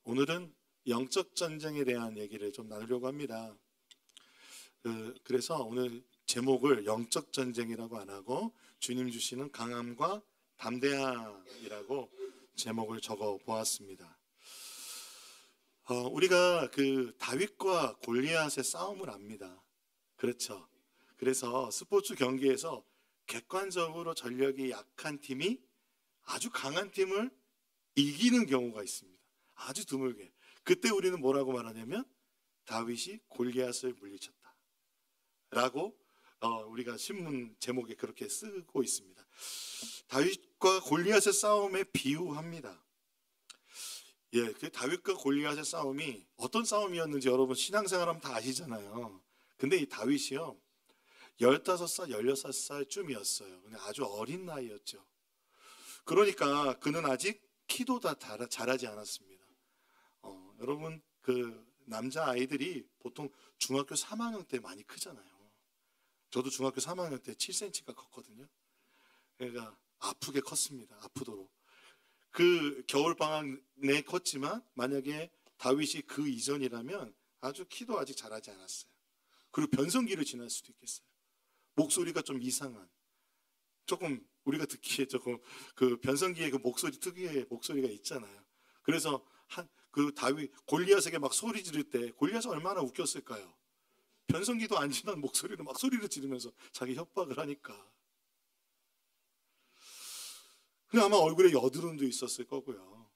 오늘은 영적 전쟁에 대한 얘기를 좀 나누려고 합니다. 그래서 오늘 제목을 영적 전쟁이라고 안 하고 주님 주시는 강함과 담대함이라고 제목을 적어 보았습니다. 우리가 그 다윗과 골리앗의 싸움을 압니다. 그렇죠. 그래서 스포츠 경기에서 객관적으로 전력이 약한 팀이 아주 강한 팀을 이기는 경우가 있습니다. 아주 드물게. 그때 우리는 뭐라고 말하냐면 다윗이 골리앗을 물리쳤다 라고 우리가 신문 제목에 그렇게 쓰고 있습니다. 다윗과 골리앗의 싸움에 비유합니다. 그 다윗과 골리앗의 싸움이 어떤 싸움이었는지 여러분 신앙생활하면 다 아시잖아요. 근데 이 다윗이요 15살, 16살쯤이었어요. 근데 아주 어린 나이였죠. 그러니까 그는 아직 키도 다 자라지 않았습니다. 여러분 그 남자 아이들이 보통 중학교 3학년 때 많이 크잖아요. 저도 중학교 3학년 때 7cm가 컸거든요. 그러니까 아프게 컸습니다. 아프도록. 그 겨울방학 내 컸지만 만약에 다윗이 그 이전이라면 아주 키도 아직 자라지 않았어요. 그리고 변성기를 지날 수도 있겠어요. 목소리가 좀 이상한, 조금 우리가 듣기에 조금 그 변성기에 그 목소리 특유의 목소리가 있잖아요. 그래서 그 다윗 골리앗에게 막 소리 지를 때 골리앗은 얼마나 웃겼을까요? 변성기도 안 지난 목소리로 막 소리를 지르면서 자기 협박을 하니까. 근데 아마 얼굴에 여드름도 있었을 거고요.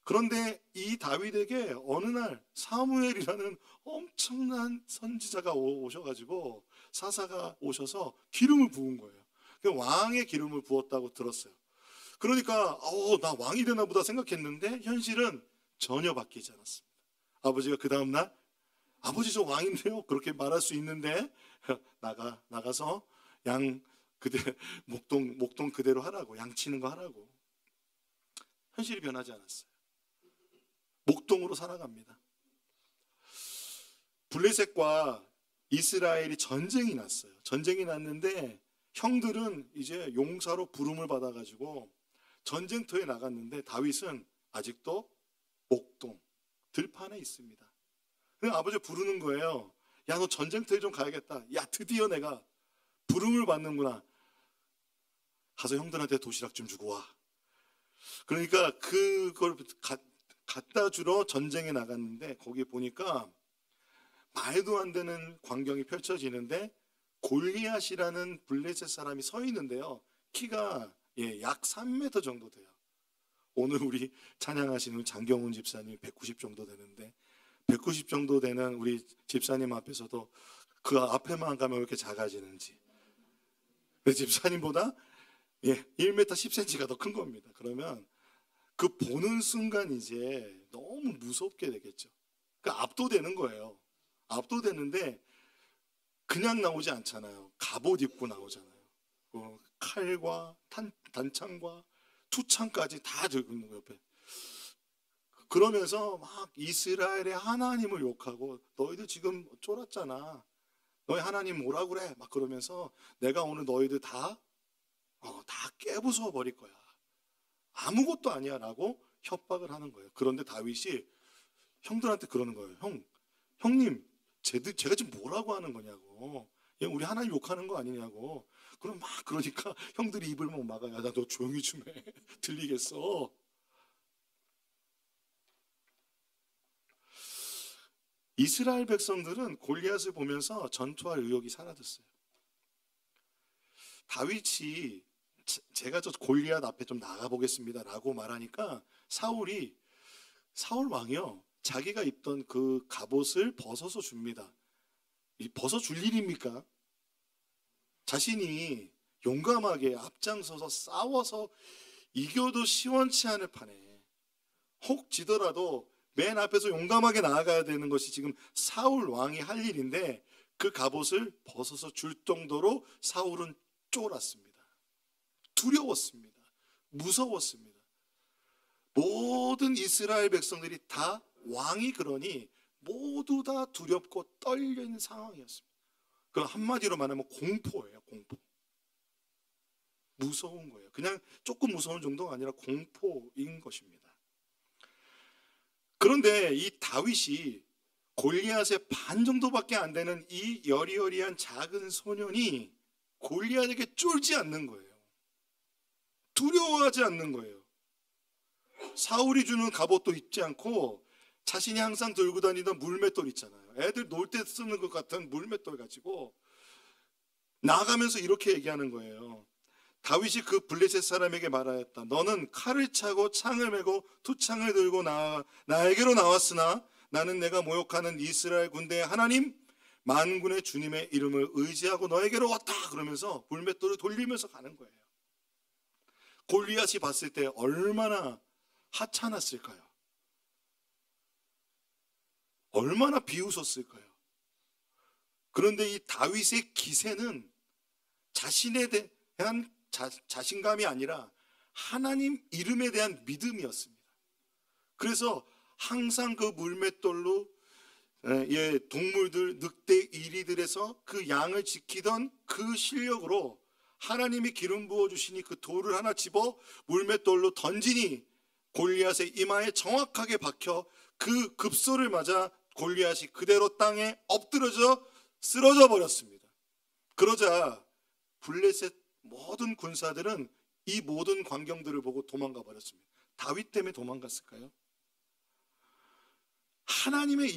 그런데 이 다윗에게 어느 날 사무엘이라는 엄청난 선지자가 오셔가지고 사사가 오셔서 기름을 부은 거예요. 왕의 기름을 부었다고 들었어요. 그러니까 나 왕이 되나 보다 생각했는데 현실은 전혀 바뀌지 않았습니다. 아버지가 그 다음날 아버지 저 왕인데요 그렇게 말할 수 있는데 나가서 양 그대 목동 그대로 하라고, 양 치는 거 하라고. 현실이 변하지 않았어요. 목동으로 살아갑니다. 블레셋과 이스라엘이 전쟁이 났어요. 전쟁이 났는데 형들은 이제 용사로 부름을 받아가지고 전쟁터에 나갔는데 다윗은 아직도 목동 들판에 있습니다. 그래서 아버지가 부르는 거예요. 야, 너 전쟁터에 좀 가야겠다. 야, 드디어 내가 부름을 받는구나. 가서 형들한테 도시락 좀 주고 와. 그러니까 그걸 갖다 주러 전쟁에 나갔는데 거기 보니까 말도 안 되는 광경이 펼쳐지는데 골리앗이라는 블레셋 사람이 서 있는데요. 키가 약 3m 정도 돼요. 오늘 우리 찬양하시는 장경훈 집사님 190 정도 되는데 190 정도 되는 우리 집사님 앞에서도 그 앞에만 가면 왜 이렇게 작아지는지. 집사님보다 1m 10cm가 더 큰 겁니다. 그러면 그 보는 순간 이제 너무 무섭게 되겠죠. 그러니까 압도되는 거예요. 압도되는데 그냥 나오지 않잖아요. 갑옷 입고 나오잖아요. 칼과 단창과 투창까지 다 들고 있는 거예요. 옆에. 그러면서 막 이스라엘의 하나님을 욕하고 너희들 지금 쫄았잖아. 너희 하나님 뭐라 그래? 막 그러면서 내가 오늘 너희들 다 깨부숴 버릴 거야. 아무것도 아니야 라고 협박을 하는 거예요. 그런데 다윗이 형들한테 그러는 거예요. 형님 제가 지금 뭐라고 하는 거냐고. 우리 하나님 욕하는 거 아니냐고. 그럼 막 그러니까 형들이 입을 막 막아야 나 너 조용히 좀 해. 들리겠어. 이스라엘 백성들은 골리앗을 보면서 전투할 의욕이 사라졌어요. 다윗이 제가 저 골리앗 앞에 좀 나가보겠습니다 라고 말하니까 사울 왕이요 자기가 입던 그 갑옷을 벗어서 줍니다. 벗어줄 일입니까? 자신이 용감하게 앞장서서 싸워서 이겨도 시원치 않을 판에 혹 지더라도 맨 앞에서 용감하게 나아가야 되는 것이 지금 사울 왕이 할 일인데 그 갑옷을 벗어서 줄 정도로 사울은 쫄았습니다. 두려웠습니다. 무서웠습니다. 모든 이스라엘 백성들이 다 왕이 그러니 모두 다 두렵고 떨리는 상황이었습니다. 그럼 한마디로 말하면 공포예요. 공포. 무서운 거예요. 그냥 조금 무서운 정도가 아니라 공포인 것입니다. 그런데 이 다윗이 골리앗의 반 정도밖에 안 되는 이 여리여리한 작은 소년이 골리앗에게 쫄지 않는 거예요. 두려워하지 않는 거예요. 사울이 주는 갑옷도 입지 않고 자신이 항상 들고 다니던 물맷돌 있잖아요. 애들 놀 때 쓰는 것 같은 물맷돌 가지고 나가면서 이렇게 얘기하는 거예요. 다윗이 그 블레셋 사람에게 말하였다. 너는 칼을 차고 창을 메고 투창을 들고 나에게로 나왔으나 나는 내가 모욕하는 이스라엘 군대의 하나님 만군의 주님의 이름을 의지하고 너에게로 왔다. 그러면서 물맷돌을 돌리면서 가는 거예요. 골리앗이 봤을 때 얼마나 하찮았을까요? 얼마나 비웃었을까요? 그런데 이 다윗의 기세는 자신에 대한 자신감이 아니라 하나님 이름에 대한 믿음이었습니다. 그래서 항상 그 물맷돌로 동물들, 늑대, 이리들에서 그 양을 지키던 그 실력으로 하나님이 기름 부어주시니 그 돌을 하나 집어 물맷돌로 던지니 골리앗의 이마에 정확하게 박혀 그 급소를 맞아 골리앗이 그대로 땅에 엎드려져 쓰러져 버렸습니다. 그러자 블레셋 모든 군사들은 이 모든 광경들을 보고 도망가 버렸습니다. 다윗 때문에 도망갔을까요? 하나님의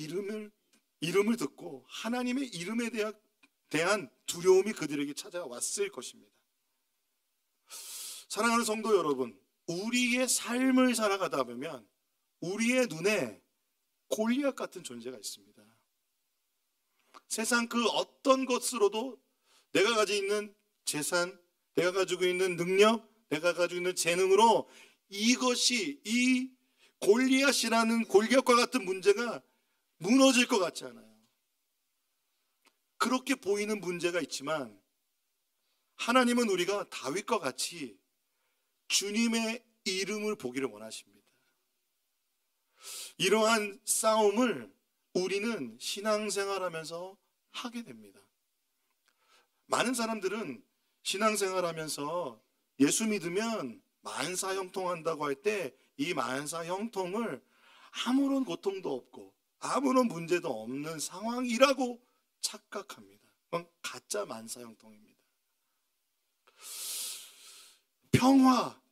이름을 듣고 하나님의 이름에 대한 두려움이 그들에게 찾아왔을 것입니다. 사랑하는 성도 여러분, 우리의 삶을 살아가다 보면 우리의 눈에 골리앗 같은 존재가 있습니다. 세상 그 어떤 것으로도 내가 가지고 있는 재산, 내가 가지고 있는 능력, 내가 가지고 있는 재능으로 이것이 이 골리앗이라는 골리앗과 같은 문제가 무너질 것 같지 않아요. 그렇게 보이는 문제가 있지만 하나님은 우리가 다윗과 같이 주님의 이름을 보기를 원하십니다. 이러한 싸움을 우리는 신앙생활하면서 하게 됩니다. 많은 사람들은 신앙생활하면서 예수 믿으면 만사형통한다고 할 때 이 만사형통을 아무런 고통도 없고 아무런 문제도 없는 상황이라고 착각합니다. 그건 가짜 만사형통입니다.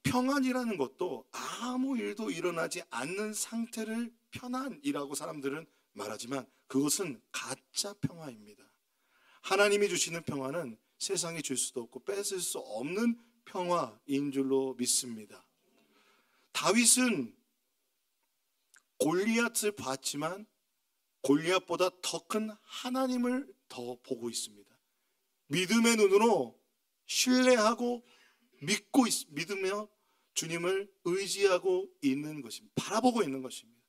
평안이라는 것도 아무 일도 일어나지 않는 상태를 편안이라고 사람들은 말하지만 그것은 가짜 평화입니다. 하나님이 주시는 평화는 세상이 줄 수도 없고 뺏을 수 없는 평화인 줄로 믿습니다. 다윗은 골리앗을 봤지만 골리앗보다 더 큰 하나님을 더 보고 있습니다. 믿음의 눈으로 신뢰하고 믿으며 주님을 의지하고 있는 것입니다. 바라보고 있는 것입니다.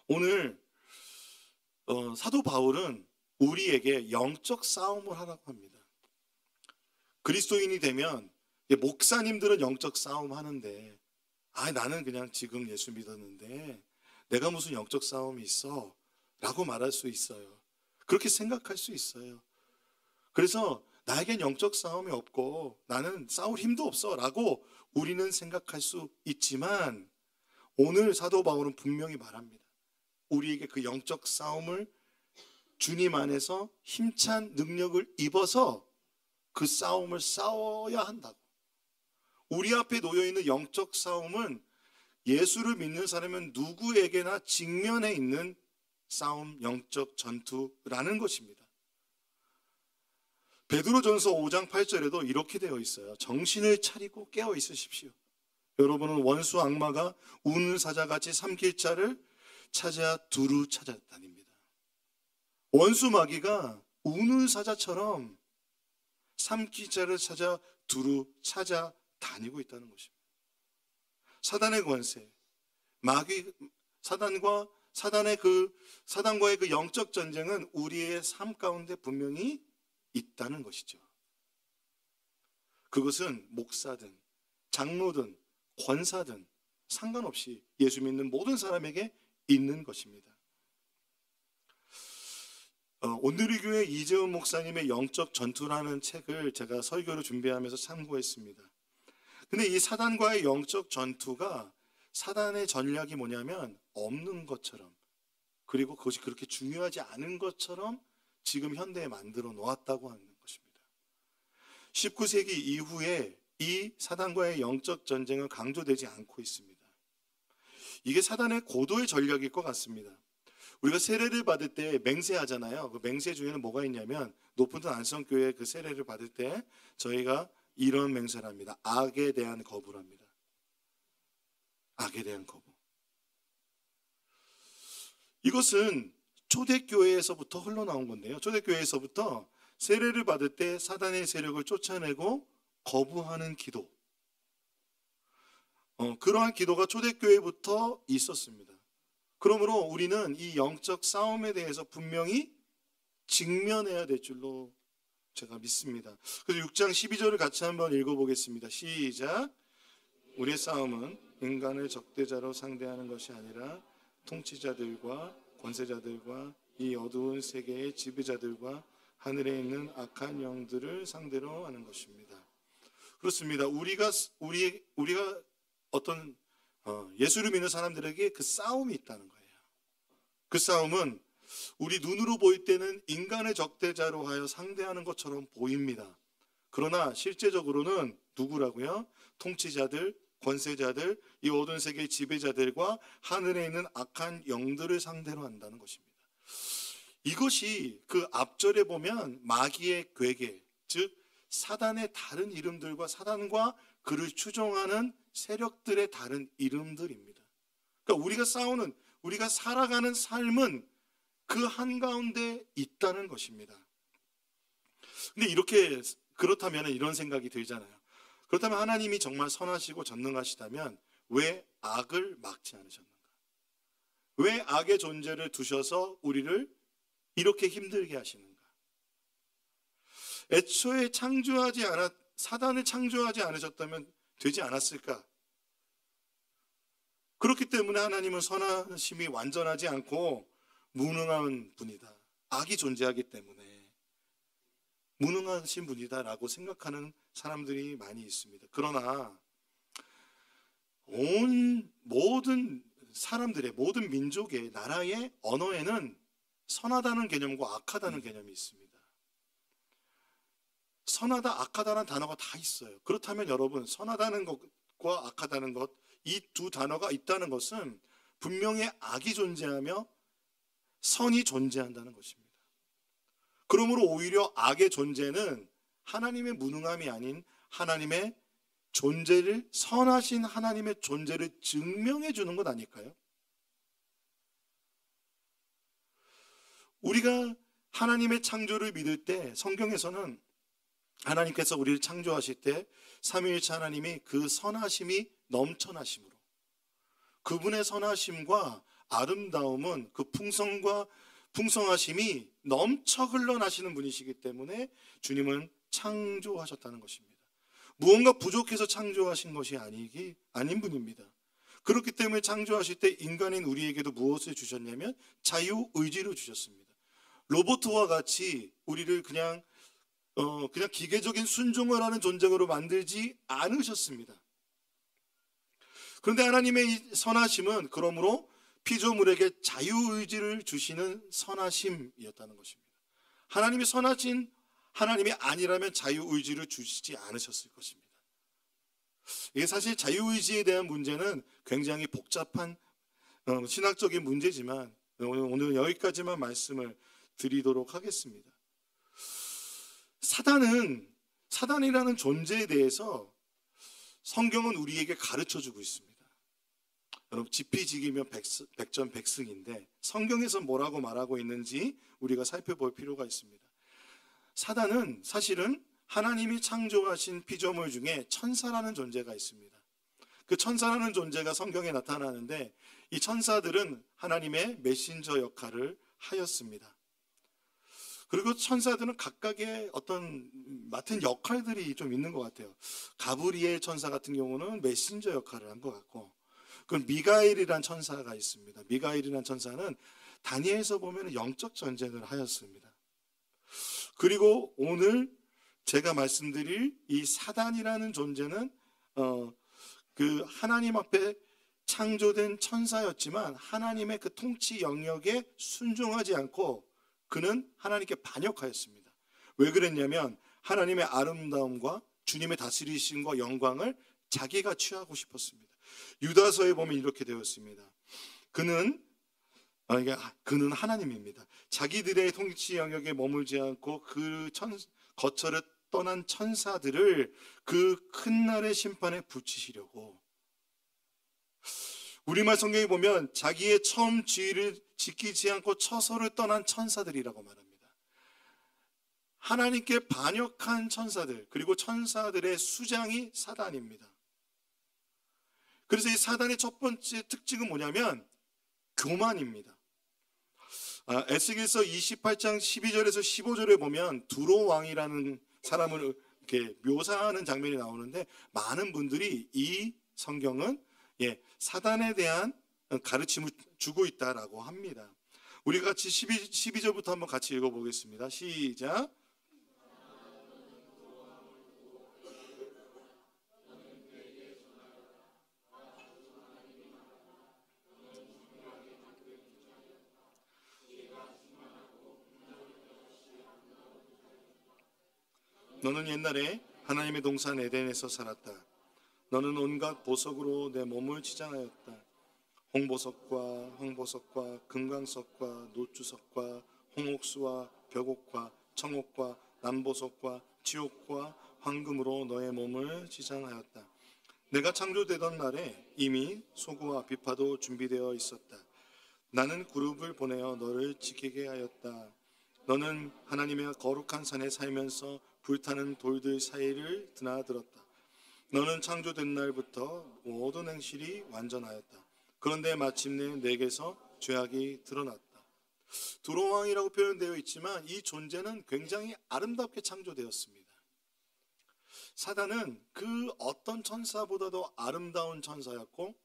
오늘 사도 바울은 우리에게 영적 싸움을 하라고 합니다. 그리스도인이 되면 목사님들은 영적 싸움 하는데 나는 그냥 지금 예수 믿었는데 내가 무슨 영적 싸움이 있어? 라고 말할 수 있어요. 그렇게 생각할 수 있어요. 그래서 나에겐 영적 싸움이 없고 나는 싸울 힘도 없어 라고 우리는 생각할 수 있지만 오늘 사도 바울은 분명히 말합니다. 우리에게 그 영적 싸움을 주님 안에서 힘찬 능력을 입어서 그 싸움을 싸워야 한다고. 우리 앞에 놓여있는 영적 싸움은 예수를 믿는 사람은 누구에게나 직면해 있는 싸움, 영적 전투라는 것입니다. 베드로전서 5장 8절에도 이렇게 되어 있어요. 정신을 차리고 깨어 있으십시오. 여러분은 원수 악마가 우는 사자같이 삼킬 자를 찾아 두루 찾아다닙니다. 원수 마귀가 우는 사자처럼 삼킬 자를 찾아 두루 찾아다니고 있다는 것입니다. 사단의 권세, 사단과의 그 영적 전쟁은 우리의 삶 가운데 분명히 있다는 것이죠. 그것은 목사든 장로든 권사든 상관없이 예수 믿는 모든 사람에게 있는 것입니다. 오늘의 교회 이재훈 목사님의 영적 전투라는 책을 제가 설교를 준비하면서 참고했습니다. 근데 이 사단과의 영적 전투가 사단의 전략이 뭐냐면 없는 것처럼, 그리고 그것이 그렇게 중요하지 않은 것처럼 지금 현대에 만들어 놓았다고 하는 것입니다. 19세기 이후에 이 사단과의 영적 전쟁은 강조되지 않고 있습니다. 이게 사단의 고도의 전략일 것 같습니다. 우리가 세례를 받을 때 맹세하잖아요. 그 맹세 중에는 뭐가 있냐면, 높은 안성교회 그 세례를 받을 때 저희가 이런 맹세를 합니다. 악에 대한 거부랍니다. 악에 대한 거부. 이것은 초대교회에서부터 흘러나온 건데요. 초대교회에서부터 세례를 받을 때 사단의 세력을 쫓아내고 거부하는 기도, 그러한 기도가 초대교회부터 있었습니다. 그러므로 우리는 이 영적 싸움에 대해서 분명히 직면해야 될 줄로 제가 믿습니다. 그래서 6장 12절을 같이 한번 읽어보겠습니다. 시작. 우리의 싸움은 인간을 적대자로 상대하는 것이 아니라 통치자들과 권세자들과 이 어두운 세계의 지배자들과 하늘에 있는 악한 영들을 상대로 하는 것입니다. 그렇습니다. 우리가 어떤 예수를 믿는 사람들에게 그 싸움이 있다는 거예요. 그 싸움은 우리 눈으로 보일 때는 인간의 적대자로 하여 상대하는 것처럼 보입니다. 그러나 실제적으로는 누구라고요? 통치자들, 권세자들, 이 어두운 세계의 지배자들과 하늘에 있는 악한 영들을 상대로 한다는 것입니다. 이것이 그 앞절에 보면 마귀의 괴계, 즉 사단의 다른 이름들과 사단과 그를 추종하는 세력들의 다른 이름들입니다. 그러니까 우리가 싸우는, 우리가 살아가는 삶은 그 한가운데 있다는 것입니다. 근데 그렇다면 이런 생각이 들잖아요. 그렇다면 하나님이 정말 선하시고 전능하시다면 왜 악을 막지 않으셨는가? 왜 악의 존재를 두셔서 우리를 이렇게 힘들게 하시는가? 애초에 사단을 창조하지 않으셨다면 되지 않았을까? 그렇기 때문에 하나님은 선하심이 완전하지 않고 무능한 분이다. 악이 존재하기 때문에 무능하신 분이다라고 생각하는 사람들이 많이 있습니다. 그러나 모든 사람들의, 모든 민족의, 나라의 언어에는 선하다는 개념과 악하다는 개념이 있습니다. 선하다, 악하다는 단어가 다 있어요. 그렇다면 여러분, 선하다는 것과 악하다는 것, 이 두 단어가 있다는 것은 분명히 악이 존재하며 선이 존재한다는 것입니다. 그러므로 오히려 악의 존재는 하나님의 무능함이 아닌 하나님의 존재를, 선하신 하나님의 존재를 증명해 주는 것 아닐까요? 우리가 하나님의 창조를 믿을 때 성경에서는 하나님께서 우리를 창조하실 때 삼위일체 하나님이 그 선하심이 넘쳐나심으로, 그분의 선하심과 아름다움은 그 풍성하심이 넘쳐 흘러나시는 분이시기 때문에 주님은 창조하셨다는 것입니다. 무언가 부족해서 창조하신 것이 아닌 분입니다. 그렇기 때문에 창조하실 때 인간인 우리에게도 무엇을 주셨냐면 자유의지를 주셨습니다. 로봇과 같이 우리를 그냥 기계적인 순종을 하는 존재로 만들지 않으셨습니다. 그런데 하나님의 이 선하심은 그러므로 피조물에게 자유의지를 주시는 선하심이었다는 것입니다. 하나님이 선하신 하나님이 아니라면 자유의지를 주시지 않으셨을 것입니다. 이게 사실 자유의지에 대한 문제는 굉장히 복잡한 신학적인 문제지만 오늘 여기까지만 말씀을 드리도록 하겠습니다. 사단이라는 존재에 대해서 성경은 우리에게 가르쳐주고 있습니다. 여러분, 지피지기면 백전백승인데 성경에서 뭐라고 말하고 있는지 우리가 살펴볼 필요가 있습니다. 사단은 사실은 하나님이 창조하신 피조물 중에 천사라는 존재가 있습니다. 그 천사라는 존재가 성경에 나타나는데 이 천사들은 하나님의 메신저 역할을 하였습니다. 그리고 천사들은 각각의 어떤 맡은 역할들이 좀 있는 것 같아요. 가브리엘 천사 같은 경우는 메신저 역할을 한 것 같고, 그 미가엘이란 천사가 있습니다. 미가엘이란 천사는 다니엘에서 보면 영적 전쟁을 하였습니다. 그리고 오늘 제가 말씀드릴 이 사단이라는 존재는 그 하나님 앞에 창조된 천사였지만 하나님의 그 통치 영역에 순종하지 않고 그는 하나님께 반역하였습니다. 왜 그랬냐면 하나님의 아름다움과 주님의 다스리심과 영광을 자기가 취하고 싶었습니다. 유다서에 보면 이렇게 되었습니다. 그는 하나님입니다. 자기들의 통치 영역에 머물지 않고 그 거처를 떠난 천사들을 그 큰 날의 심판에 붙이시려고. 우리말 성경에 보면 자기의 처음 지위를 지키지 않고 처소를 떠난 천사들이라고 말합니다. 하나님께 반역한 천사들, 그리고 천사들의 수장이 사단입니다. 그래서 이 사단의 첫 번째 특징은 뭐냐면 교만입니다. 에스겔서 28장 12절에서 15절에 보면 두로 왕이라는 사람을 이렇게 묘사하는 장면이 나오는데, 많은 분들이 이 성경은 사단에 대한 가르침을 주고 있다라고 합니다. 우리 같이 12절부터 한번 같이 읽어보겠습니다. 시작. 너는 옛날에 하나님의 동산 에덴에서 살았다. 너는 온갖 보석으로 내 몸을 치장하였다. 홍보석과 황보석과 금강석과 노추석과 홍옥수와 벽옥과 청옥과 남보석과 지옥과 황금으로 너의 몸을 치장하였다. 내가 창조되던 날에 이미 소구와 비파도 준비되어 있었다. 나는 그룹을 보내어 너를 지키게 하였다. 너는 하나님의 거룩한 산에 살면서 불타는 돌들 사이를 드나들었다. 너는 창조된 날부터 모든 행실이 완전하였다. 그런데 마침내 내게서 죄악이 드러났다. 두로왕이라고 표현되어 있지만 이 존재는 굉장히 아름답게 창조되었습니다. 사단은 그 어떤 천사보다도 아름다운 천사였고,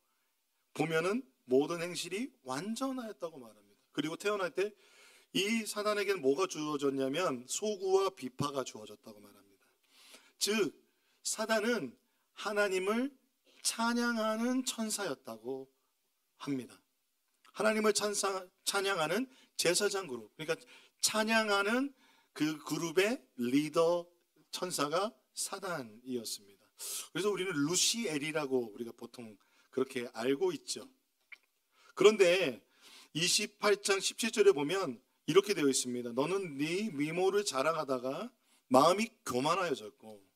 보면은 모든 행실이 완전하였다고 말합니다. 그리고 태어날 때 이 사단에게는 뭐가 주어졌냐면 소구와 비파가 주어졌다고 말합니다. 즉 사단은 하나님을 찬양하는 천사였다고 합니다. 하나님을 찬양하는 제사장 그룹, 그러니까 찬양하는 그 그룹의 리더 천사가 사단이었습니다. 그래서 우리는 루시엘이라고 우리가 보통 그렇게 알고 있죠. 그런데 28장 17절에 보면 이렇게 되어 있습니다. 너는 네 미모를 자랑하다가 마음이 교만하여졌고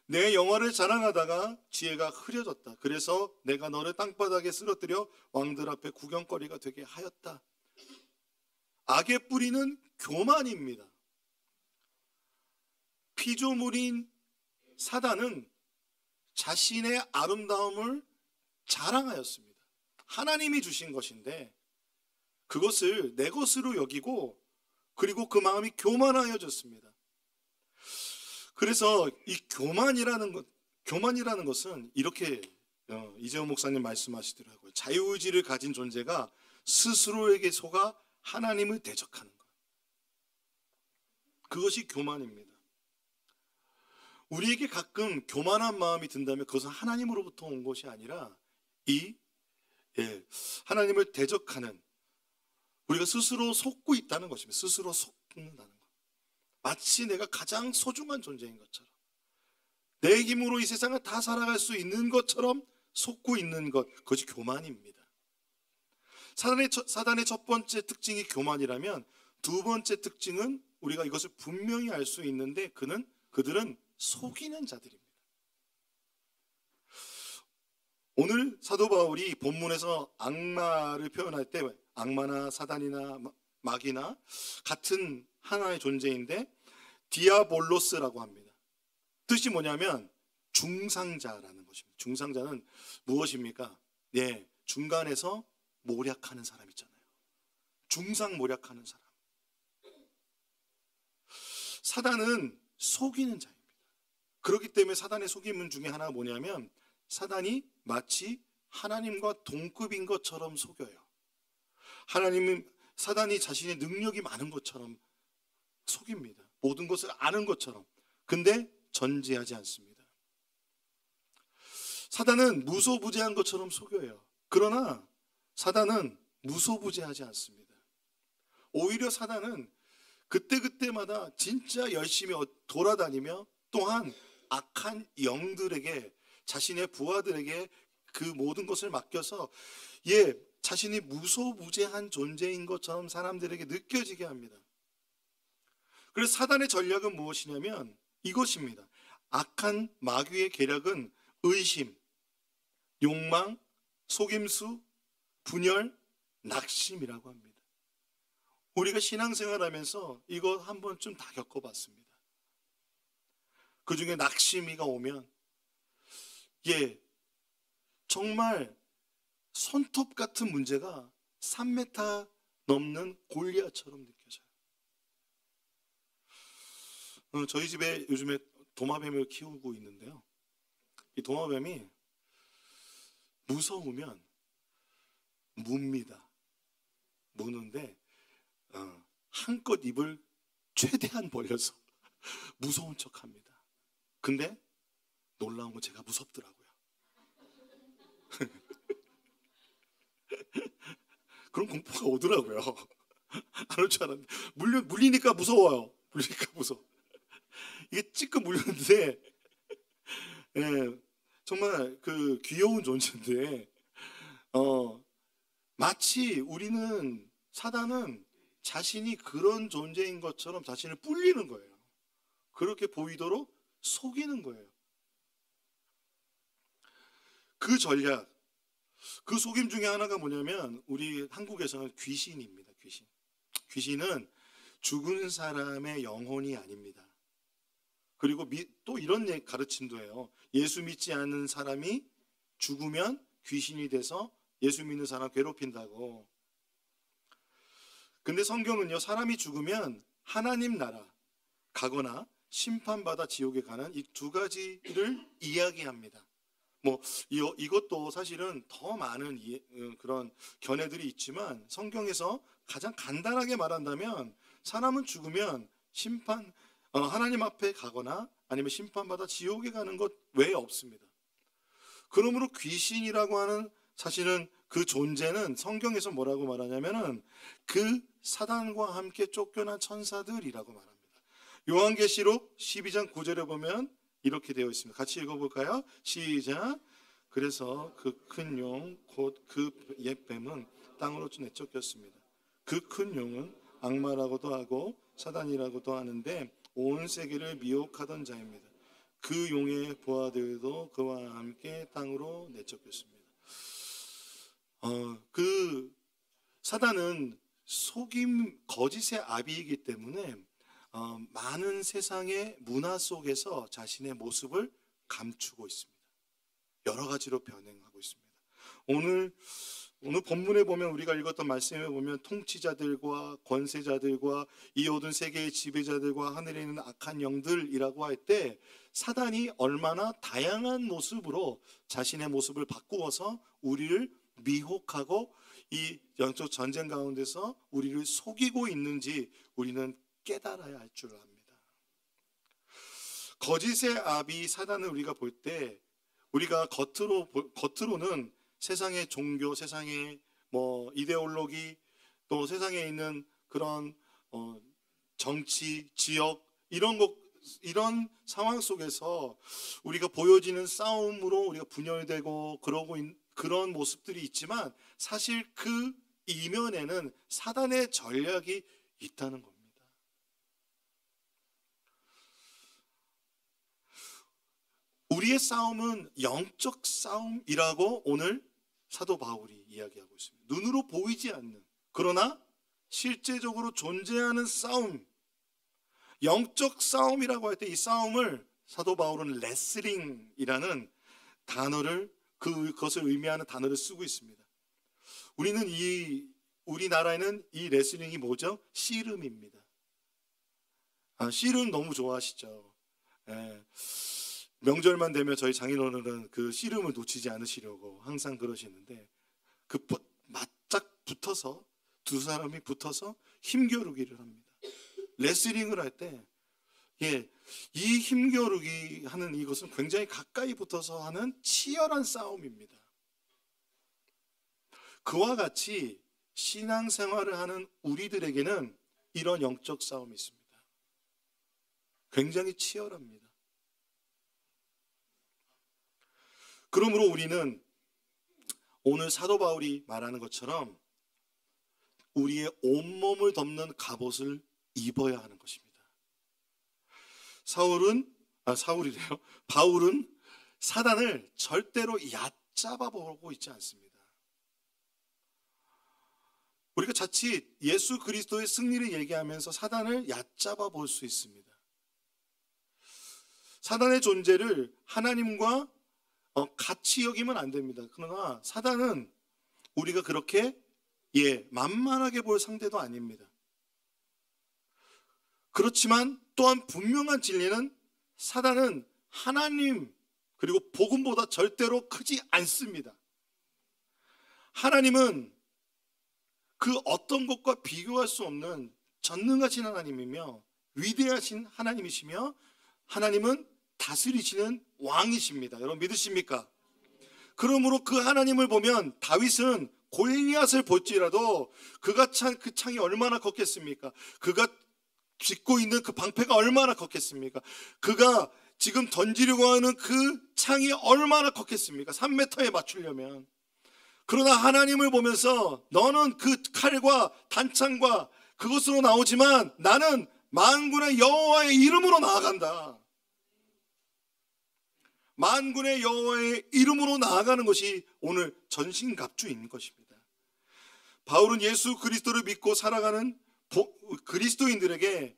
내 영화를 자랑하다가 지혜가 흐려졌다. 그래서 내가 너를 땅바닥에 쓰러뜨려 왕들 앞에 구경거리가 되게 하였다. 악의 뿌리는 교만입니다. 피조물인 사단은 자신의 아름다움을 자랑하였습니다. 하나님이 주신 것인데 그것을 내 것으로 여기고, 그리고 그 마음이 교만하여졌습니다. 그래서 이 교만이라는 것은 이렇게 이재호 목사님 말씀하시더라고요. 자유의지를 가진 존재가 스스로에게 속아 하나님을 대적하는 것. 그것이 교만입니다. 우리에게 가끔 교만한 마음이 든다면 그것은 하나님으로부터 온 것이 아니라 하나님을 대적하는, 우리가 스스로 속고 있다는 것입니다. 스스로 속는다는 것. 마치 내가 가장 소중한 존재인 것처럼, 내 힘으로 이 세상을 다 살아갈 수 있는 것처럼 속고 있는 것, 그것이 교만입니다. 사단의 첫 번째 특징이 교만이라면 두 번째 특징은 우리가 이것을 분명히 알 수 있는데 그들은 속이는 자들입니다. 오늘 사도 바울이 본문에서 악마를 표현할 때 악마나 사단이나 마귀나 같은 하나의 존재인데 디아볼로스라고 합니다. 뜻이 뭐냐면 중상자라는 것입니다. 중상자는 무엇입니까? 중간에서 모략하는 사람 있잖아요. 중상모략하는 사람. 사단은 속이는 자입니다. 그렇기 때문에 사단의 속임문 중에 하나가 뭐냐면 사단이 마치 하나님과 동급인 것처럼 속여요. 사단이 자신의 능력이 많은 것처럼 속입니다. 모든 것을 아는 것처럼. 근데 전제하지 않습니다. 사단은 무소부재한 것처럼 속여요. 그러나 사단은 무소부재하지 않습니다. 오히려 사단은 그때그때마다 진짜 열심히 돌아다니며 또한 악한 영들에게, 자신의 부하들에게 그 모든 것을 맡겨서 자신이 무소부재한 존재인 것처럼 사람들에게 느껴지게 합니다. 그래서 사단의 전략은 무엇이냐면 이것입니다. 악한 마귀의 계략은 의심, 욕망, 속임수, 분열, 낙심이라고 합니다. 우리가 신앙생활하면서 이거 한 번쯤 다 겪어봤습니다. 그 중에 낙심이가 오면 정말 손톱 같은 문제가 3m 넘는 골리앗처럼 느껴져요. 저희 집에 요즘에 도마뱀을 키우고 있는데요. 이 도마뱀이 무서우면 뭅니다. 무는데 한껏 입을 최대한 벌려서 무서운 척합니다. 근데 놀라운 건 제가 무섭더라고요. 그런 공포가 오더라고요. 안 올 줄 알았는데 물리니까 무서워요. 물리니까 무서워. 이게 찌끔 물렸는데 정말 그 귀여운 존재인데 마치 사단은 자신이 그런 존재인 것처럼 자신을 불리는 거예요. 그렇게 보이도록 속이는 거예요. 그 전략, 그 속임 중에 하나가 뭐냐면 우리 한국에서는 귀신입니다. 귀신은 죽은 사람의 영혼이 아닙니다. 그리고 또 이런 가르침도 해요. 예수 믿지 않는 사람이 죽으면 귀신이 돼서 예수 믿는 사람 괴롭힌다고. 근데 성경은요, 사람이 죽으면 하나님 나라 가거나 심판받아 지옥에 가는 이 두 가지를 이야기합니다. 이것도 사실은 더 많은 그런 견해들이 있지만 성경에서 가장 간단하게 말한다면 사람은 죽으면 하나님 앞에 가거나 아니면 심판받아 지옥에 가는 것 외에 없습니다. 그러므로 귀신이라고 하는 사실은 그 존재는 성경에서 뭐라고 말하냐면은 그 사단과 함께 쫓겨난 천사들이라고 말합니다. 요한계시록 12장 9절에 보면 이렇게 되어 있습니다. 같이 읽어볼까요? 시작. 그래서 그 큰 용 곧 그 옛뱀은 땅으로 내쫓겼습니다. 그 큰 용은 악마라고도 하고 사단이라고도 하는데 온 세계를 미혹하던 자입니다. 그 용의 부하들도 그와 함께 땅으로 내쫓겼습니다. 그 사단은 거짓의 아비이기 때문에 많은 세상의 문화 속에서 자신의 모습을 감추고 있습니다. 여러 가지로 변행하고 있습니다. 오늘 본문에 보면 우리가 읽었던 말씀에 보면 통치자들과 권세자들과 이 모든 세계의 지배자들과 하늘에 있는 악한 영들이라고 할 때 사단이 얼마나 다양한 모습으로 자신의 모습을 바꾸어서 우리를 미혹하고 이 영적 전쟁 가운데서 우리를 속이고 있는지 우리는 깨달아야 할 줄 압니다. 거짓의 아비 사단을 우리가 볼 때 우리가 겉으로는 세상의 종교, 세상의 이데올로기, 또 세상에 있는 그런 정치, 지역 이런 상황 속에서 우리가 보여지는 싸움으로 우리가 분열되고 그런 모습들이 있지만 사실 그 이면에는 사단의 전략이 있다는 겁니다. 우리의 싸움은 영적 싸움이라고 오늘 사도 바울이 이야기하고 있습니다. 눈으로 보이지 않는, 그러나 실제적으로 존재하는 싸움, 영적 싸움이라고 할 때 이 싸움을 사도 바울은 레슬링이라는 단어를 그것을 의미하는 단어를 쓰고 있습니다. 우리나라에는 이 레슬링이 뭐죠? 씨름입니다. 씨름 너무 좋아하시죠? 명절만 되면 저희 장인어른은 그 씨름을 놓치지 않으시려고 항상 그러시는데 맞짝 붙어서 두 사람이 붙어서 힘겨루기를 합니다. 레슬링을 할 때 이 힘겨루기 하는 이것은 굉장히 가까이 붙어서 하는 치열한 싸움입니다. 그와 같이 신앙생활을 하는 우리들에게는 이런 영적 싸움이 있습니다. 굉장히 치열합니다. 그러므로 우리는 오늘 사도 바울이 말하는 것처럼 우리의 온몸을 덮는 갑옷을 입어야 하는 것입니다. 바울은 사단을 절대로 얕잡아 보고 있지 않습니다. 우리가 자칫 예수 그리스도의 승리를 얘기하면서 사단을 얕잡아 볼 수 있습니다. 사단의 존재를 하나님과 같이 여기면 안 됩니다. 그러나 사단은 우리가 그렇게 만만하게 볼 상대도 아닙니다. 그렇지만 또한 분명한 진리는 사단은 하나님 그리고 복음보다 절대로 크지 않습니다. 하나님은 그 어떤 것과 비교할 수 없는 전능하신 하나님이며 위대하신 하나님이시며 하나님은 다스리시는 왕이십니다. 여러분 믿으십니까? 그러므로 그 하나님을 보면 다윗은 골리앗을 볼지라도 그가 그 창이 얼마나 컸겠습니까? 그가 짚고 있는 그 방패가 얼마나 컸겠습니까? 그가 지금 던지려고 하는 그 창이 얼마나 컸겠습니까? 3m에 맞추려면. 그러나 하나님을 보면서 너는 그 칼과 단창과 그것으로 나오지만 나는 만군의 여호와의 이름으로 나아간다. 만군의 여호와의 이름으로 나아가는 것이 오늘 전신갑주인 것입니다. 바울은 예수 그리스도를 믿고 살아가는 그리스도인들에게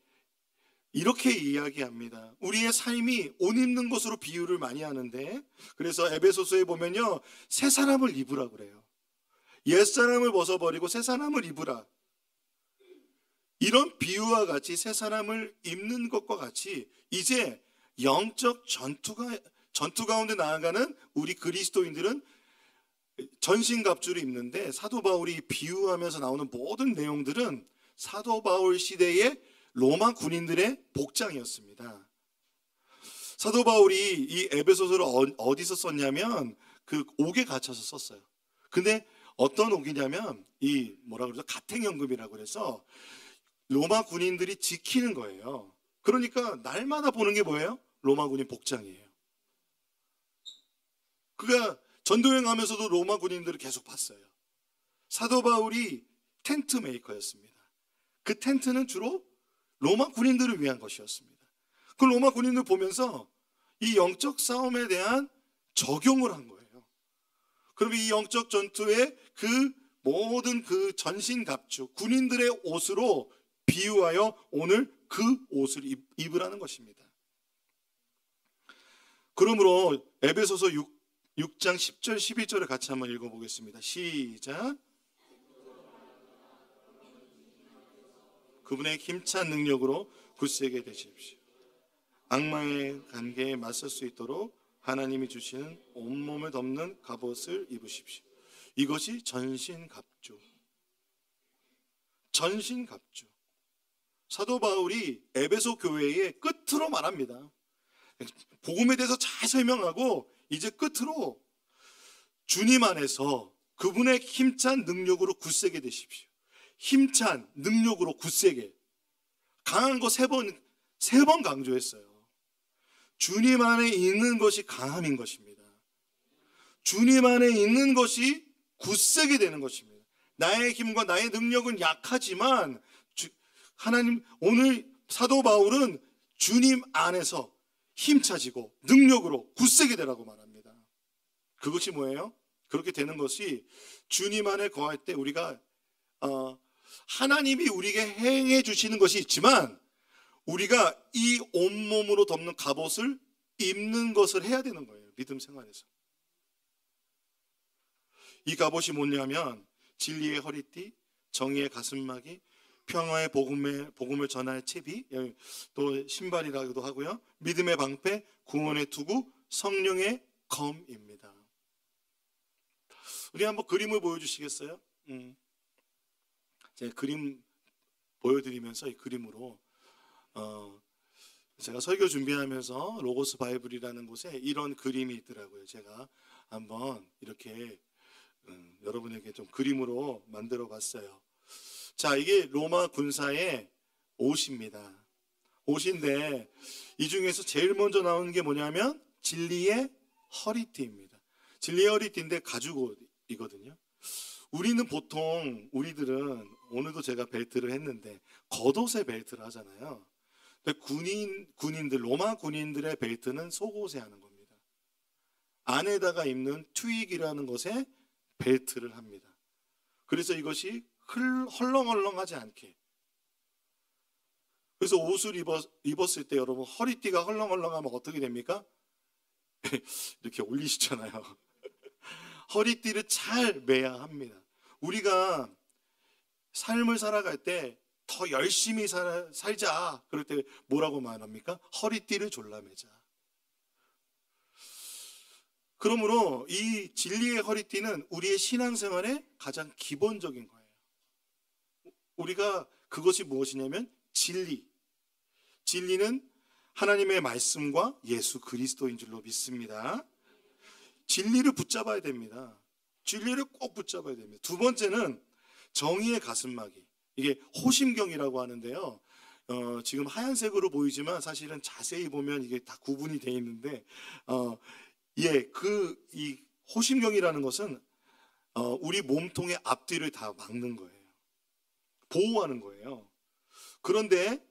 이렇게 이야기합니다. 우리의 삶이 옷 입는 것으로 비유를 많이 하는데, 그래서 에베소서에 보면요, 새 사람을 입으라 그래요. 옛 사람을 벗어버리고 새 사람을 입으라. 이런 비유와 같이 새 사람을 입는 것과 같이 이제 영적 전투 가운데 나아가는 우리 그리스도인들은 전신갑주를 입는데, 사도 바울이 비유하면서 나오는 모든 내용들은 사도 바울 시대의 로마 군인들의 복장이었습니다. 사도 바울이 이 에베소서를 어디서 썼냐면 그 옥에 갇혀서 썼어요. 근데 어떤 옥이냐면 이 가택연금이라고 해서 로마 군인들이 지키는 거예요. 그러니까 날마다 보는 게 뭐예요? 로마 군인 복장이에요. 그가 전도여행하면서도 로마 군인들을 계속 봤어요. 사도 바울이 텐트 메이커였습니다. 그 텐트는 주로 로마 군인들을 위한 것이었습니다. 그 로마 군인들 보면서 이 영적 싸움에 대한 적용을 한 거예요. 그럼 이 영적 전투의 그 모든 그 전신갑주, 군인들의 옷으로 비유하여 오늘 그 옷을 입으라는 것입니다. 그러므로 에베소서 6장 10절 11절을 같이 한번 읽어보겠습니다. 시작. 그분의 힘찬 능력으로 굳세게 되십시오. 악마의 관계에 맞설 수 있도록 하나님이 주시는 온몸을 덮는 갑옷을 입으십시오. 이것이 전신갑주. 전신갑주. 사도 바울이 에베소 교회의 끝으로 말합니다. 복음에 대해서 잘 설명하고 이제 끝으로 주님 안에서 그분의 힘찬 능력으로 굳세게 되십시오. 힘찬 능력으로 굳세게. 강한 거 세 번 강조했어요. 주님 안에 있는 것이 강함인 것입니다. 주님 안에 있는 것이 굳세게 되는 것입니다. 나의 힘과 나의 능력은 약하지만 하나님, 오늘 사도 바울은 주님 안에서 힘차지고 능력으로 굳세게 되라고 말합니다. 그것이 뭐예요? 그렇게 되는 것이 주님 안에 거할 때 우리가 하나님이 우리에게 행해 주시는 것이 있지만 우리가 이 온몸으로 덮는 갑옷을 입는 것을 해야 되는 거예요. 믿음 생활에서. 이 갑옷이 뭐냐면 진리의 허리띠, 정의의 가슴막이, 평화의 복음을 전할 채비, 또 신발이라고도 하고요. 믿음의 방패, 구원의 투구, 성령의 검입니다. 우리 한번 그림을 보여주시겠어요? 제가 그림 보여드리면서 이 그림으로 제가 설교 준비하면서 로고스 바이블이라는 곳에 이런 그림이 있더라고요. 제가 한번 이렇게 여러분에게 좀 그림으로 만들어 봤어요. 자, 이게 로마 군사의 옷입니다. 옷인데 이 중에서 제일 먼저 나오는 게 뭐냐면 진리의 허리띠입니다. 진리의 허리띠인데 가죽 옷이거든요. 우리들은 오늘도 제가 벨트를 했는데 겉옷에 벨트를 하잖아요. 근데 군인들, 로마 군인들의 벨트는 속옷에 하는 겁니다. 안에다가 입는 트윅이라는 것에 벨트를 합니다. 그래서 이것이 헐렁헐렁하지 않게. 그래서 옷을 입었을 때 여러분 허리띠가 헐렁헐렁하면 어떻게 됩니까? 이렇게 올리시잖아요. 허리띠를 잘 매야 합니다. 우리가 삶을 살아갈 때 더 열심히 살자. 그럴 때 뭐라고 말합니까? 허리띠를 졸라매자. 그러므로 이 진리의 허리띠는 우리의 신앙생활의 가장 기본적인 거예요. 우리가 그것이 무엇이냐면 진리. 진리는 하나님의 말씀과 예수 그리스도인 줄로 믿습니다. 진리를 붙잡아야 됩니다. 진리를 꼭 붙잡아야 됩니다. 두 번째는 정의의 가슴막이. 이게 호심경이라고 하는데요. 지금 하얀색으로 보이지만 사실은 자세히 보면 이게 다 구분이 되어 있는데, 이 호심경이라는 것은 우리 몸통의 앞뒤를 다 막는 거예요. 보호하는 거예요. 그런데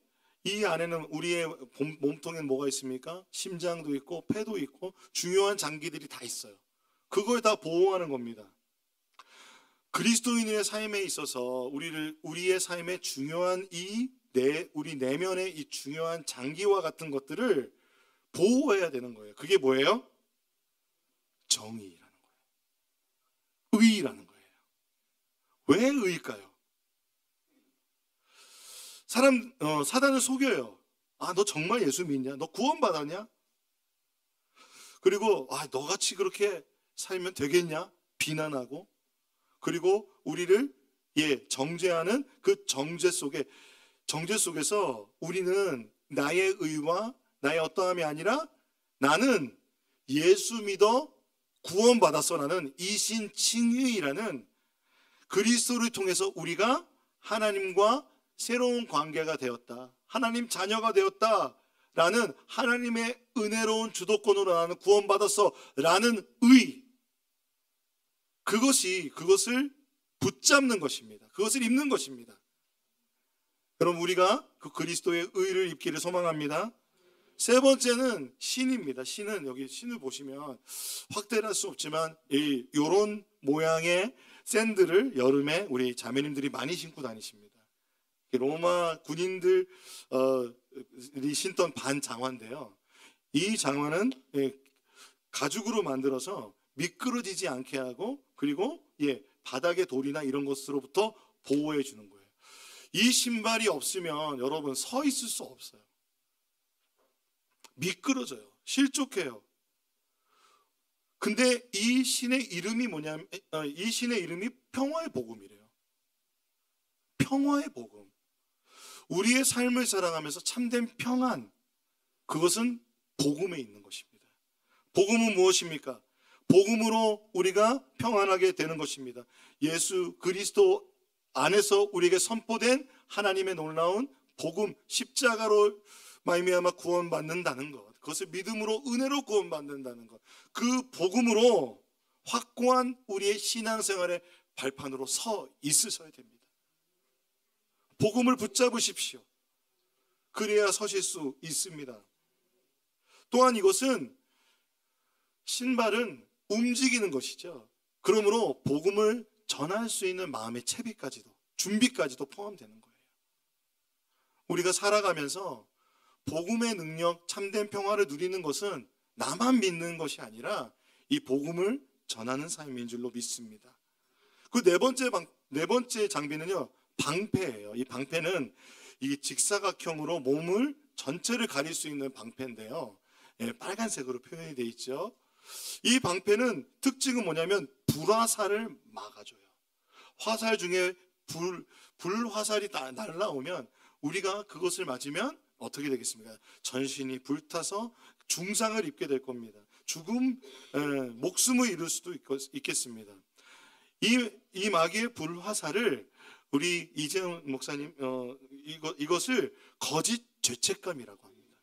이 안에는 우리의 몸통에 뭐가 있습니까? 심장도 있고 폐도 있고 중요한 장기들이 다 있어요. 그걸 다 보호하는 겁니다. 그리스도인의 삶에 있어서 우리의 삶에 중요한 우리 내면의 이 중요한 장기와 같은 것들을 보호해야 되는 거예요. 그게 뭐예요? 정의라는 거예요. 의라는 거예요. 왜 의일까요? 사단을 속여요. 너 정말 예수 믿냐? 너 구원받았냐? 그리고 너같이 그렇게 살면 되겠냐? 비난하고, 그리고 우리를 정죄하는 그 정죄 속에서 우리는 나의 의와 나의 어떠함이 아니라 나는 예수 믿어 구원받았어라는 이신칭의라는 그리스도를 통해서 우리가 하나님과 새로운 관계가 되었다. 하나님 자녀가 되었다라는 하나님의 은혜로운 주도권으로 나는 구원받았어라는 의. 그것을 붙잡는 것입니다. 그것을 입는 것입니다. 그럼 우리가 그 그리스도의 의를 입기를 소망합니다. 세 번째는 신입니다. 신은 여기 신을 보시면 확대를 할 수 없지만 이런 모양의 샌들을 여름에 우리 자매님들이 많이 신고 다니십니다. 로마 군인들이 신던 반장화인데요. 이 장화는 가죽으로 만들어서 미끄러지지 않게 하고, 그리고 바닥의 돌이나 이런 것으로부터 보호해 주는 거예요. 이 신발이 없으면 여러분 서 있을 수 없어요. 미끄러져요. 실족해요. 근데 이 신의 이름이 뭐냐면, 이 신의 이름이 평화의 복음이래요. 평화의 복음. 우리의 삶을 살아가면서 참된 평안, 그것은 복음에 있는 것입니다. 복음은 무엇입니까? 복음으로 우리가 평안하게 되는 것입니다. 예수 그리스도 안에서 우리에게 선포된 하나님의 놀라운 복음, 십자가로 말미암아 구원받는다는 것, 그것을 믿음으로 은혜로 구원받는다는 것, 그 복음으로 확고한 우리의 신앙생활의 발판으로 서 있으셔야 됩니다. 복음을 붙잡으십시오. 그래야 서실 수 있습니다. 또한 이것은, 신발은 움직이는 것이죠. 그러므로 복음을 전할 수 있는 마음의 채비까지도, 준비까지도 포함되는 거예요. 우리가 살아가면서 복음의 능력, 참된 평화를 누리는 것은 나만 믿는 것이 아니라 이 복음을 전하는 삶인 줄로 믿습니다. 그 네 번째 장비는요, 방패예요. 이 방패는 이 직사각형으로 몸을 전체를 가릴 수 있는 방패인데요. 빨간색으로 표현이 되어 있죠. 이 방패는 특징은 뭐냐면 불화살을 막아줘요. 화살 중에 불화살이 날라오면 우리가 그것을 맞으면 어떻게 되겠습니까? 전신이 불타서 중상을 입게 될 겁니다. 목숨을 잃을 수도 있겠습니다. 이 마귀의 불화살을 우리 이재용 목사님 이것을 거짓 죄책감이라고 합니다.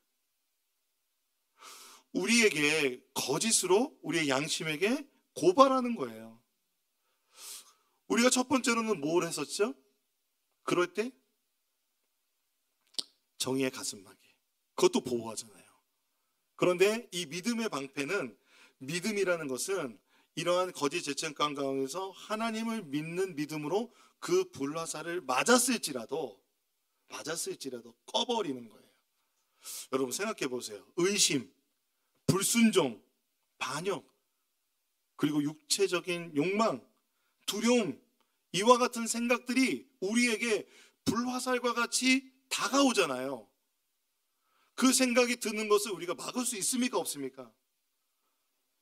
우리에게 거짓으로 우리의 양심에게 고발하는 거예요. 우리가 첫 번째로는 뭘 했었죠? 그럴 때 정의의 가슴막이, 그것도 보호하잖아요. 그런데 이 믿음의 방패는, 믿음이라는 것은 이러한 거짓 죄책감 가운데서 하나님을 믿는 믿음으로 그 불화살을 맞았을지라도 꺼버리는 거예요. 여러분 생각해 보세요. 의심, 불순종, 반역, 그리고 육체적인 욕망, 두려움, 이와 같은 생각들이 우리에게 불화살과 같이 다가오잖아요. 그 생각이 드는 것을 우리가 막을 수 있습니까? 없습니까?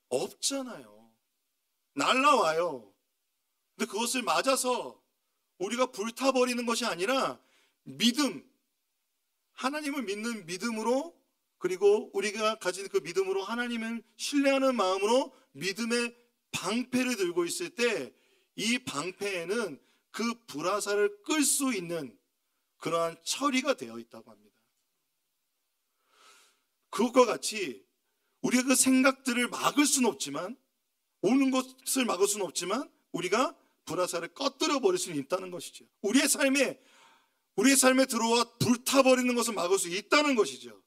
없잖아요. 날라와요. 근데 그것을 맞아서 우리가 불타버리는 것이 아니라 믿음, 하나님을 믿는 믿음으로, 그리고 우리가 가진 그 믿음으로 하나님을 신뢰하는 마음으로 믿음의 방패를 들고 있을 때 이 방패에는 그 불화살을 끌 수 있는 그러한 처리가 되어 있다고 합니다. 그것과 같이 우리가 그 생각들을 막을 수는 없지만, 오는 것을 막을 수는 없지만 우리가 불화살을 꺼뜨려 버릴 수는 있다는 것이죠. 우리의 삶에 들어와 불타버리는 것을 막을 수 있다는 것이죠.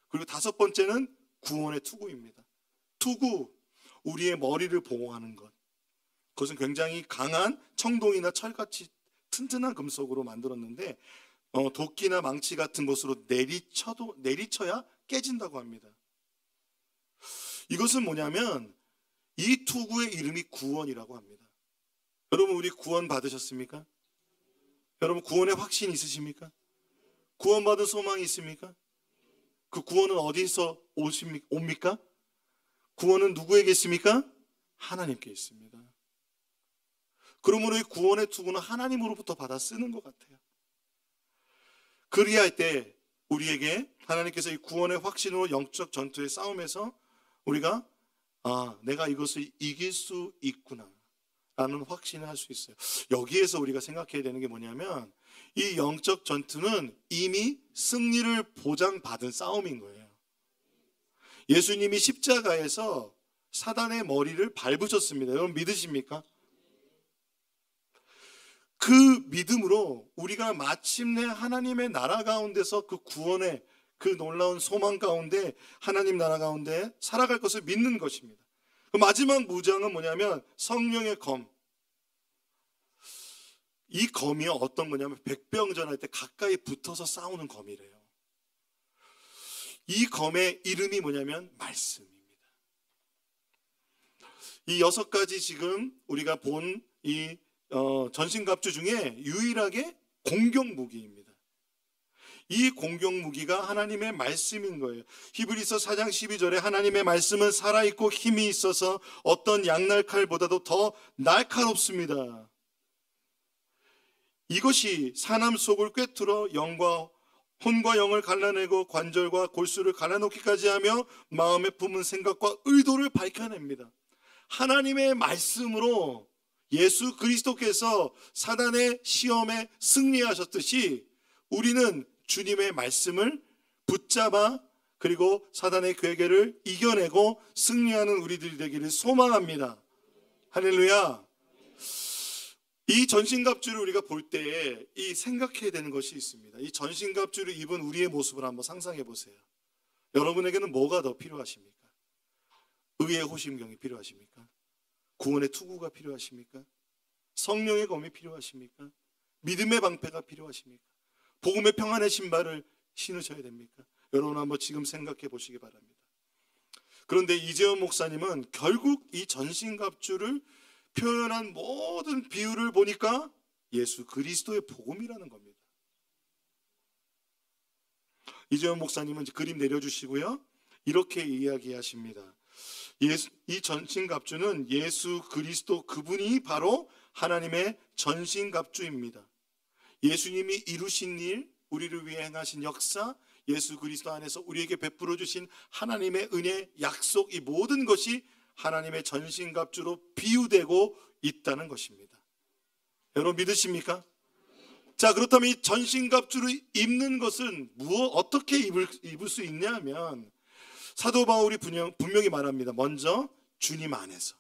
그리고 다섯 번째는 구원의 투구입니다. 투구, 우리의 머리를 보호하는 것. 그것은 굉장히 강한 청동이나 철같이 튼튼한 금속으로 만들었는데 도끼나 망치 같은 것으로 내리쳐야 깨진다고 합니다. 이것은 뭐냐면 이 투구의 이름이 구원이라고 합니다. 여러분, 우리 구원 받으셨습니까? 여러분, 구원의 확신이 있으십니까? 구원받은 소망이 있습니까? 그 구원은 어디서 옵니까? 구원은 누구에게 있습니까? 하나님께 있습니다. 그러므로 이 구원의 투구는 하나님으로부터 받아 쓰는 것 같아요. 그리할 때 우리에게 하나님께서 이 구원의 확신으로 영적 전투의 싸움에서 우리가 내가 이것을 이길 수 있구나 라는 확신을 할 수 있어요. 여기에서 우리가 생각해야 되는 게 뭐냐면 이 영적 전투는 이미 승리를 보장받은 싸움인 거예요. 예수님이 십자가에서 사단의 머리를 밟으셨습니다. 여러분 믿으십니까? 그 믿음으로 우리가 마침내 하나님의 나라 가운데서 그 구원의 그 놀라운 소망 가운데 하나님 나라 가운데 살아갈 것을 믿는 것입니다. 그 마지막 무장은 뭐냐면 성령의 검. 이 검이 어떤 거냐면 백병전할 때 가까이 붙어서 싸우는 검이래요. 이 검의 이름이 뭐냐면 말씀입니다. 이 6가지 지금 우리가 본 이 전신갑주 중에 유일하게 공격 무기입니다. 이 공격 무기가 하나님의 말씀인 거예요. 히브리서 4장 12절에 하나님의 말씀은 살아있고 힘이 있어서 어떤 양날칼보다도 더 날카롭습니다. 이것이 사람 속을 꿰뚫어 혼과 영을 갈라내고 관절과 골수를 갈라놓기까지 하며 마음에 품은 생각과 의도를 밝혀냅니다. 하나님의 말씀으로 예수 그리스도께서 사단의 시험에 승리하셨듯이 우리는 주님의 말씀을 붙잡아 그리고 사단의 괴계를 이겨내고 승리하는 우리들이 되기를 소망합니다. 할렐루야. 이 전신갑주를 우리가 볼 때 이 생각해야 되는 것이 있습니다. 이 전신갑주를 입은 우리의 모습을 한번 상상해 보세요. 여러분에게는 뭐가 더 필요하십니까? 의의 호심경이 필요하십니까? 구원의 투구가 필요하십니까? 성령의 검이 필요하십니까? 믿음의 방패가 필요하십니까? 복음의 평안의 신발을 신으셔야 됩니까? 여러분 한번 지금 생각해 보시기 바랍니다. 그런데 이재원 목사님은 결국 이 전신갑주를 표현한 모든 비유를 보니까 예수 그리스도의 복음이라는 겁니다. 이재원 목사님은 그림 내려주시고요. 이렇게 이야기하십니다. 이 전신갑주는 예수 그리스도 그분이 바로 하나님의 전신갑주입니다. 예수님이 이루신 일, 우리를 위해 행하신 역사, 예수 그리스도 안에서 우리에게 베풀어 주신 하나님의 은혜, 약속, 이 모든 것이 하나님의 전신갑주로 비유되고 있다는 것입니다. 여러분 믿으십니까? 자, 그렇다면 이 전신갑주를 입는 것은 어떻게 입을 수 있냐 하면 사도 바울이 분명히 말합니다. 먼저 주님 안에서.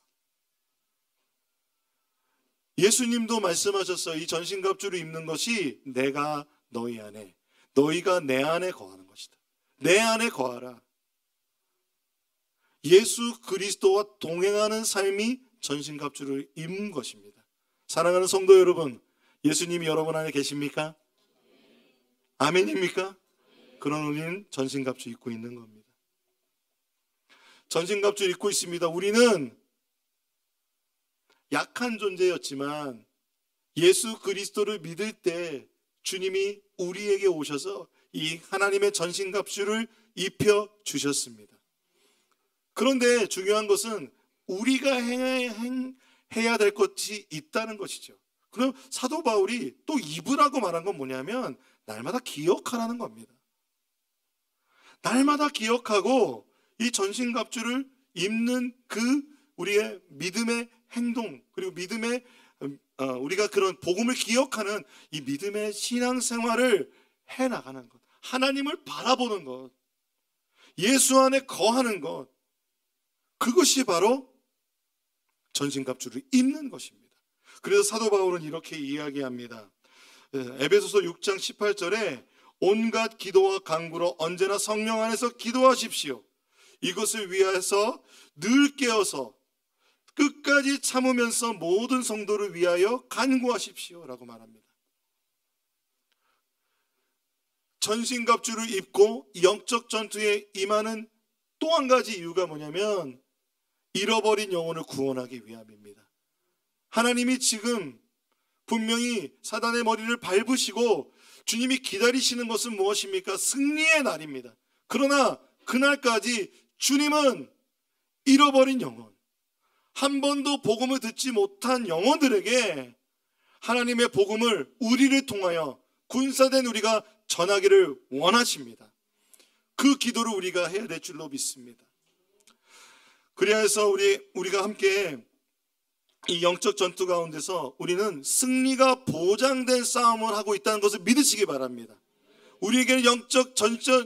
예수님도 말씀하셨어요. 이 전신갑주를 입는 것이 내가 너희 안에, 너희가 내 안에 거하는 것이다. 내 안에 거하라. 예수 그리스도와 동행하는 삶이 전신갑주를 입는 것입니다. 사랑하는 성도 여러분, 예수님이 여러분 안에 계십니까? 아멘입니까? 그런 우리는 전신갑주 입고 있는 겁니다. 전신갑주 입고 있습니다. 우리는 약한 존재였지만 예수 그리스도를 믿을 때 주님이 우리에게 오셔서 이 하나님의 전신갑주를 입혀 주셨습니다. 그런데 중요한 것은 우리가 해야 될 것이 있다는 것이죠. 그럼 사도 바울이 또 입으라고 말한 건 뭐냐면 날마다 기억하라는 겁니다. 날마다 기억하고 이 전신갑주를 입는 그 우리의 믿음의 행동, 그리고 믿음의 우리가 그런 복음을 기억하는 이 믿음의 신앙생활을 해나가는 것, 하나님을 바라보는 것, 예수 안에 거하는 것, 그것이 바로 전신갑주를 입는 것입니다. 그래서 사도 바울은 이렇게 이야기합니다. 에베소서 6장 18절에 온갖 기도와 간구로 언제나 성령 안에서 기도하십시오. 이것을 위해서 늘 깨어서 끝까지 참으면서 모든 성도를 위하여 간구하십시오 라고 말합니다. 전신갑주를 입고 영적 전투에 임하는 또 한 가지 이유가 뭐냐면 잃어버린 영혼을 구원하기 위함입니다. 하나님이 지금 분명히 사단의 머리를 밟으시고 주님이 기다리시는 것은 무엇입니까? 승리의 날입니다. 그러나 그날까지 주님은 잃어버린 영혼, 한 번도 복음을 듣지 못한 영혼들에게 하나님의 복음을 우리를 통하여 군사된 우리가 전하기를 원하십니다. 그 기도를 우리가 해야 될 줄로 믿습니다. 그래서 우리가 함께 이 영적 전투 가운데서 우리는 승리가 보장된 싸움을 하고 있다는 것을 믿으시기 바랍니다. 우리에게는 영적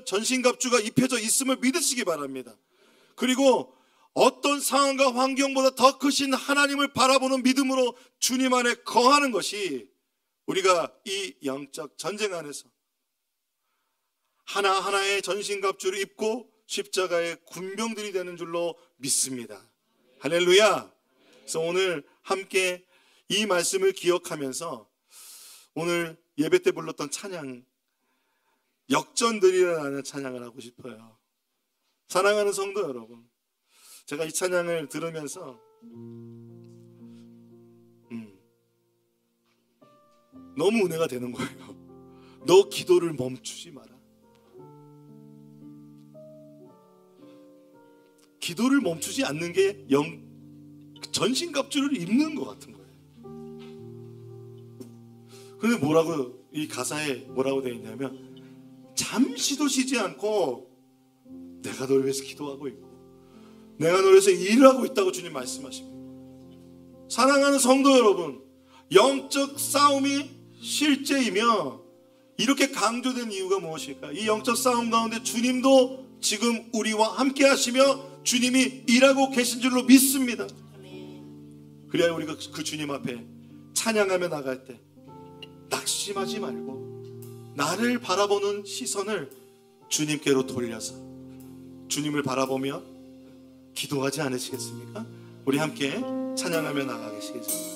전신갑주가 입혀져 있음을 믿으시기 바랍니다. 그리고 어떤 상황과 환경보다 더 크신 하나님을 바라보는 믿음으로 주님 안에 거하는 것이 우리가 이 영적 전쟁 안에서 하나하나의 전신갑주를 입고 십자가의 군병들이 되는 줄로 믿습니다. 할렐루야. 그래서 오늘 함께 이 말씀을 기억하면서 오늘 예배 때 불렀던 찬양, 역전들이라는 찬양을 하고 싶어요. 사랑하는 성도 여러분, 제가 이 찬양을 들으면서 너무 은혜가 되는 거예요. 너 기도를 멈추지 마라. 기도를 멈추지 않는 게 전신갑주를 입는 것 같은 거예요. 근데 뭐라고, 이 가사에 뭐라고 되어 있냐면 잠시도 쉬지 않고 내가 너를 위해서 기도하고 있고 내가 너를 위해서 일을 하고 있다고 주님 말씀하십니다. 사랑하는 성도 여러분, 영적 싸움이 실제이며 이렇게 강조된 이유가 무엇일까? 이 영적 싸움 가운데 주님도 지금 우리와 함께 하시며 주님이 일하고 계신 줄로 믿습니다. 그래야 우리가 그 주님 앞에 찬양하며 나갈 때 낙심하지 말고 나를 바라보는 시선을 주님께로 돌려서 주님을 바라보며 기도하지 않으시겠습니까? 우리 함께 찬양하며 나가시겠습니다.